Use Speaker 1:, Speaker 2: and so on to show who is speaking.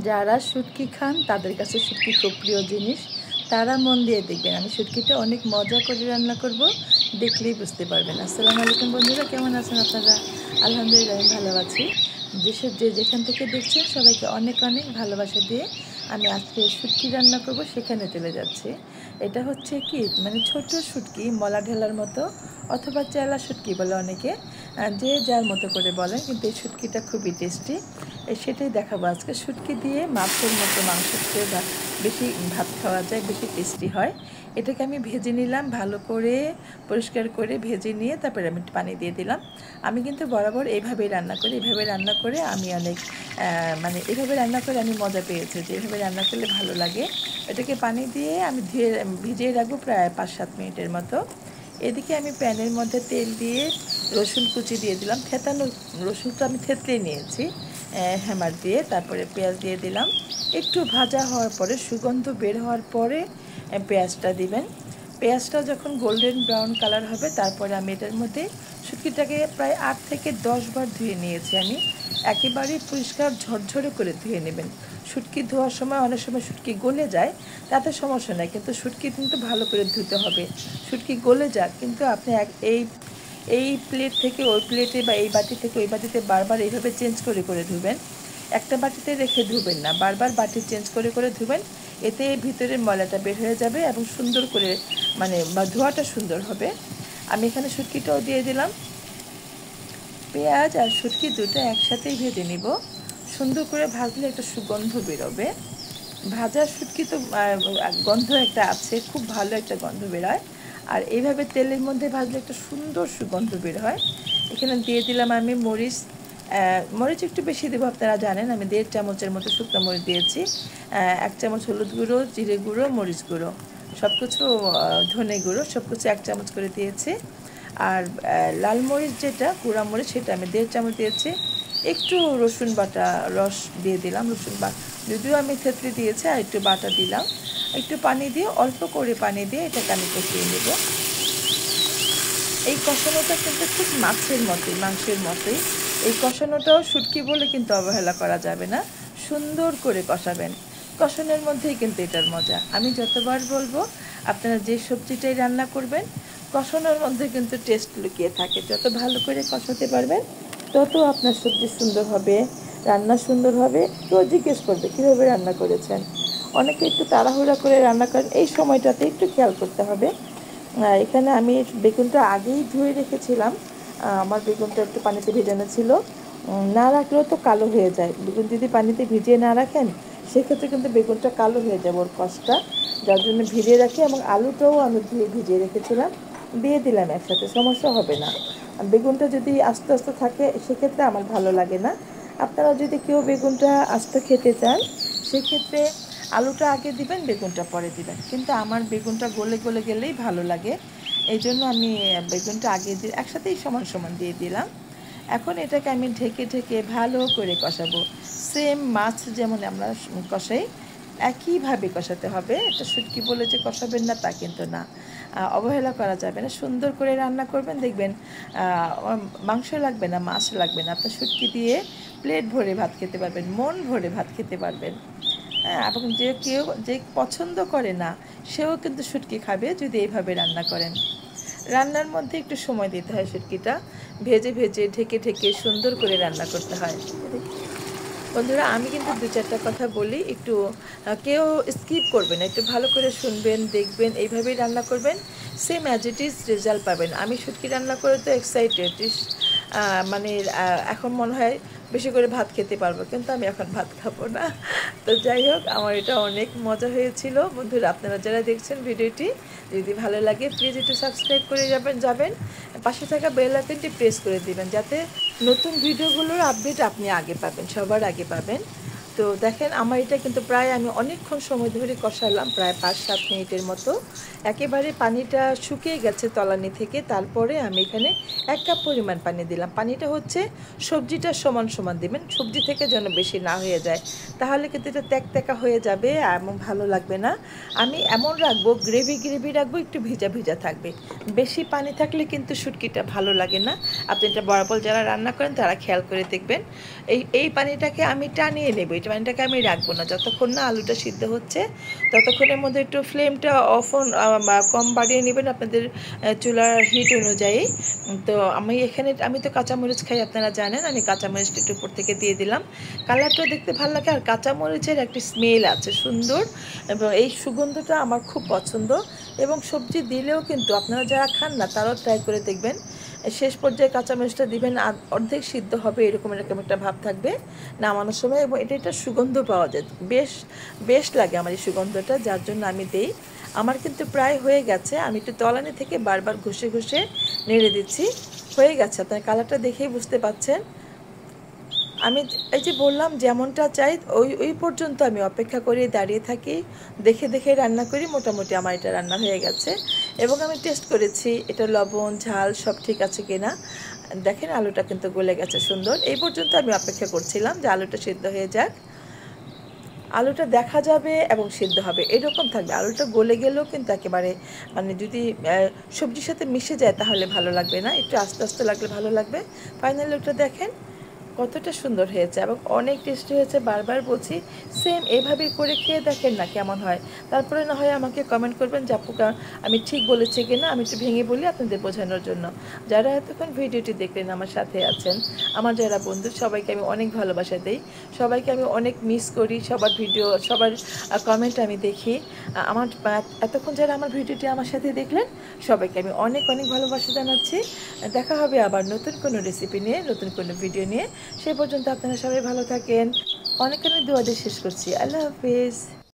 Speaker 1: যারা শুটকি খান তাদের কাছে শুটকি খুব প্রিয় জিনিস। তারা মন দিয়ে দেখবেন, আমি শুটকিটা অনেক মজা করে রান্না করব, দেখলেই বুঝতে পারবেন। আসসালামু আলাইকুম বন্ধুরা, কেমন আছেন আপনারা? আলহামদুলিল্লাহ আমি ভালো আছি। যে যেখান থেকে দেখছেন সবাইকে অনেক অনেক ভালোবাসা দিয়ে আমি আজকে শুটকি রান্না করব, সেখানে চলে যাচ্ছি। এটা হচ্ছে কি, মানে ছোট শুটকি, মলা ঢেলার মতো, অথবা চেলা শুটকি বলে অনেকে, যে যার মতো করে বলেন, কিন্তু এই শুটকিটা খুবই টেস্টি। সেটাই দেখাবো আজকে। শুটকি দিয়ে মাছের মতো মাংস খেয়ে বেশি ভাত খাওয়া যায়, বেশি টেস্টি হয়। এটাকে আমি ভেজে নিলাম, ভালো করে পরিষ্কার করে ভেজে নিয়ে তারপরে আমি পানি দিয়ে দিলাম। আমি কিন্তু বরাবর এইভাবেই রান্না করি। এইভাবে রান্না করে আমি অনেক মানে এইভাবে রান্না করে আমি মজা পেয়েছি, যে এইভাবে রান্না করলে ভালো লাগে। এটাকে পানি দিয়ে আমি ভিজিয়ে রাখবো প্রায় 5-7 মিনিটের মতো। এদিকে আমি প্যানের মধ্যে তেল দিয়ে রসুন কুচি দিয়ে দিলাম। থেতানো রসুনটা আমি থেতলে নিয়েছি হ্যামার দিয়ে। তারপরে পেঁয়াজ দিয়ে দিলাম। একটু ভাজা হওয়ার পরে, সুগন্ধ বের হওয়ার পরে পেঁয়াজটা দিবেন। পেঁয়াজটা যখন গোল্ডেন ব্রাউন কালার হবে, তারপরে আমি এটার মধ্যে শুটকিটাকে প্রায় 8 থেকে 10 বার ধুয়ে নিয়েছি আমি। একেবারেই পরিষ্কার ঝরঝরে করে ধুয়ে নেবেন। শুটকি ধোয়ার সময় অনেক সময় শুটকি গলে যায়, তাতে সমস্যা নেই, কিন্তু শুটকি কিন্তু ভালো করে ধুতে হবে। শুটকি গলে যাক, কিন্তু আপনি এই প্লেট থেকে ওই প্লেটে বা এই বাটি থেকে ওই বাটিতে বারবার এইভাবে চেঞ্জ করে করে ধুবেন। একটা বাটিতে রেখে ধুবেন না, বারবার বাটি চেঞ্জ করে করে ধুবেন। এতে ভিতরের ময়লাটা বের হয়ে যাবে এবং সুন্দর করে মানে ধোয়াটা সুন্দর হবে। আমি এখানে শুটকিটাও দিয়ে দিলাম। পেঁয়াজ আর শুটকি দুটো একসাথেই ভেজে নিব। সুন্দর করে ভাজলে একটা সুগন্ধ বেরোবে। ভাজা শুটকি তো গন্ধ একটা আছে, খুব ভালো একটা গন্ধ বেরোয়। আর এইভাবে তেলের মধ্যে ভাজলে একটা সুন্দর সুগন্ধ বের হয়। এখানে দিয়ে দিলাম আমি মরিচ। মরিচ একটু বেশি দেবো, আপনারা জানেন। আমি 1.5 চামচের মতো শুকনো মরিচ দিয়েছি। 1 চামচ হলুদ গুঁড়ো, জিরে গুঁড়ো, মরিচ গুঁড়ো, সব কিছু, ধনে গুঁড়ো, সব কিছু 1 চামচ করে দিয়েছি। আর লাল মরিচ যেটা গুঁড়া মরিচ, সেটা আমি 1.5 চামচ দিয়েছি। একটু রসুন বাটা রস দিয়ে দিলাম, রসুন যদিও আমি থেতলে দিয়েছি, আর একটু বাটা দিলাম। একটু পানি দিয়ে, অল্প করে পানি দিয়ে এটাকে আমি কষিয়ে নেব। এই কষানোটা কিন্তু ঠিক মাছের মতোই, মাংসের মতোই। এই কষানোটাও শুটকি বলে কিন্তু অবহেলা করা যাবে না। সুন্দর করে কষাবেন। কষানোর মধ্যেই কিন্তু এটার মজা। আমি যতবার বলবো, আপনারা যে সবজিটাই রান্না করবেন, কষানোর মধ্যে কিন্তু টেস্ট লুকিয়ে থাকে। যত ভালো করে কষাতে পারবেন, তত আপনার সবজি সুন্দর হবে, রান্না সুন্দর হবে। কেউ জিজ্ঞেস করবে কীভাবে রান্না করেছেন। অনেকে একটু তাড়াহুড়া করে রান্না করেন, এই সময়টাতে একটু খেয়াল করতে হবে। এখানে আমি বেগুনটা আগেই ধুয়ে রেখেছিলাম। আমার বেগুনটা একটু পানিতে ভেজানো ছিল। না রাখলেও তো কালো হয়ে যায়। বেগুন যদি পানিতে ভিজিয়ে না রাখেন, সেক্ষেত্রে কিন্তু বেগুনটা কালো হয়ে যাবে ওর কষটা। যার জন্য ভিজিয়ে রাখি, এবং আলুটাও আমি ধুয়ে ভিজিয়ে রেখেছিলাম, দিয়ে দিলাম একসাথে, সমস্যা হবে না। বেগুনটা যদি আস্তে আস্তে থাকে, সেক্ষেত্রে আমার ভালো লাগে না। আপনারা যদি কেউ বেগুনটা আস্তে খেতে চান, সেক্ষেত্রে আলুটা আগে দিবেন, বেগুনটা পরে দিবেন। কিন্তু আমার বেগুনটা গলে গলে গেলেই ভালো লাগে, এই জন্য আমি বেগুনটা আগে দিয়ে একসাথেই সমান সমান দিয়ে দিলাম। এখন এটাকে আমি ঢেকে ঢেকে ভালো করে কষাবো। সেম মাছ যেমন আমরা কষাই, একইভাবে কষাতে হবে। এটা শুটকি বলে যে কষাবেন না, তা কিন্তু না। অবহেলা করা যাবে না। সুন্দর করে রান্না করবেন, দেখবেন মাংস লাগবে না, মাছ লাগবে না, আপনার শুটকি দিয়ে প্লেট ভরে ভাত খেতে পারবেন, মন ভরে ভাত খেতে পারবেন। হ্যাঁ, এবং যে পছন্দ করে না, সেও কিন্তু শুটকি খাবে যদি এইভাবে রান্না করেন। রান্নার মধ্যে একটু সময় দিতে হয়, শুটকিটা ভেজে ভেজে ঢেকে ঢেকে সুন্দর করে রান্না করতে হয়। বন্ধুরা, আমি কিন্তু 2-4টা কথা বলি, একটু কেউ স্কিপ করবেন, একটু ভালো করে শুনবেন, দেখবেন, এইভাবেই রান্না করবেন, same as it is result পাবেন। আমি শুটকি রান্না করে তো এক্সাইটেড, মানে এখন মনে হয় বেশি করে ভাত খেতে পারবো, কিন্তু আমি এখন ভাত খাবো না। তো যাই হোক, আমার এটা অনেক মজা হয়েছিল। বন্ধুরা, আপনারা যারা দেখছেন ভিডিওটি, যদি ভালো লাগে প্লিজ একটু সাবস্ক্রাইব করে যাবেন। পাশে থাকা বেল আইকনটি প্রেস করে দিবেন, যাতে নতুন ভিডিওগুলোর আপডেট আপনি আগে পাবেন, সবার আগে পাবেন। তো দেখেন, আমার এটা কিন্তু প্রায় আমি অনেকক্ষণ সময় ধরে কষালাম, প্রায় 5-7 মিনিটের মতো। একেবারে পানিটা শুকিয়ে গেছে তলানি থেকে। তারপরে আমি এখানে 1 কাপ পরিমাণ পানি দিলাম। পানিটা হচ্ছে সবজিটা সমান সমান দিবেন, সবজি থেকে যেন বেশি না হয়ে যায়, তাহলে কিন্তু এটা ত্যাকা হয়ে যাবে এবং ভালো লাগবে না। আমি এমন রাখবো, গ্রেভি রাখবো, একটু ভিজা ভিজা থাকবে। বেশি পানি থাকলে কিন্তু শুটকিটা ভালো লাগে না। আপনি এটা বরাবর যারা রান্না করেন তারা খেয়াল করে দেখবেন। এই পানিটাকে আমি টানিয়ে নেব, পানিটাকে আমি রাখবো না, যতক্ষণ না আলুটা সিদ্ধ হচ্ছে ততক্ষণের মধ্যে একটু ফ্লেমটা অফ অন কম বাড়িয়ে নেবেন আপনাদের চুলার হিট অনুযায়ী। তো আমি তো কাঁচামরিচ খাই, আপনারা জানেন, আমি কাঁচামরিচটা একটু উপর থেকে দিয়ে দিলাম। কালারটাও দেখতে ভালো লাগে, আর কাঁচামরিচের একটি স্মেল আছে সুন্দর, এবং এই সুগন্ধটা আমার খুব পছন্দ। এবং সবজি দিলেও কিন্তু আপনারা যারা খান না তারাও ট্রাই করে দেখবেন, শেষ পর্যায়ে কাঁচামরিচটা দিবেন, অর্ধেক সিদ্ধ হবে এরকম একটা ভাব থাকবে নামানোর সময়, এবং এটা সুগন্ধ পাওয়া যায়, বেশ লাগে আমার এই সুগন্ধটা, যার জন্য আমি দিই। আমার কিন্তু প্রায় হয়ে গেছে, আমি একটু তলানি থেকে বারবার ঘষে ঘষে নেড়ে দিচ্ছি। হয়ে গেছে, আপনার কালারটা দেখেই বুঝতে পাচ্ছেন। আমি এই যে বললাম যেমনটা চাই ওই পর্যন্ত আমি অপেক্ষা করে দাঁড়িয়ে থাকি, দেখে দেখে রান্না করি। মোটামুটি আমার এটা রান্না হয়ে গেছে, এবং আমি টেস্ট করেছি এটা লবণ ঝাল সব ঠিক আছে কিনা। দেখেন আলুটা কিন্তু গলে গেছে সুন্দর। এই পর্যন্ত আমি অপেক্ষা করছিলাম যে আলুটা সিদ্ধ হয়ে যাক। আলুটা দেখা যাবে এবং সিদ্ধ হবে এরকম থাকবে। আলুটা গলে গেলেও কিন্তু একেবারে মানে যদি সবজির সাথে মিশে যায় তাহলে ভালো লাগবে না, একটু আস্তে আস্তে লাগলে ভালো লাগবে। ফাইনালি ওটা দেখেন কতটা সুন্দর হয়েছে এবং অনেক টেস্টি হয়েছে। বারবার বলছি সেম এইভাবেই করে খেয়ে দেখেন না কেমন হয়, তারপরে না হয় আমাকে কমেন্ট করবেন যে আপু আমি ঠিক বলেছি কিনা। আমি একটু ভেঙে বলি আপনাদের বোঝানোর জন্য। যারা এতক্ষণ ভিডিওটি দেখলেন, আমার সাথে আছেন, আমার যারা বন্ধু, সবাইকে আমি অনেক ভালোবাসা দিই, সবাইকে আমি অনেক মিস করি, সবার ভিডিও সবার কমেন্ট আমি দেখি। আমার এতক্ষণ যারা আমার ভিডিওটি আমার সাথে দেখলেন সবাইকে আমি অনেক অনেক ভালোবাসা জানাচ্ছি। দেখা হবে আবার নতুন কোনো রেসিপি নিয়ে, নতুন কোনো ভিডিও নিয়ে। সে পর্যন্ত আপনারা সবাই ভালো থাকেন। অনেক অনেক দোয়া দিয়ে শেষ করছি। আল্লাহ হাফিজ।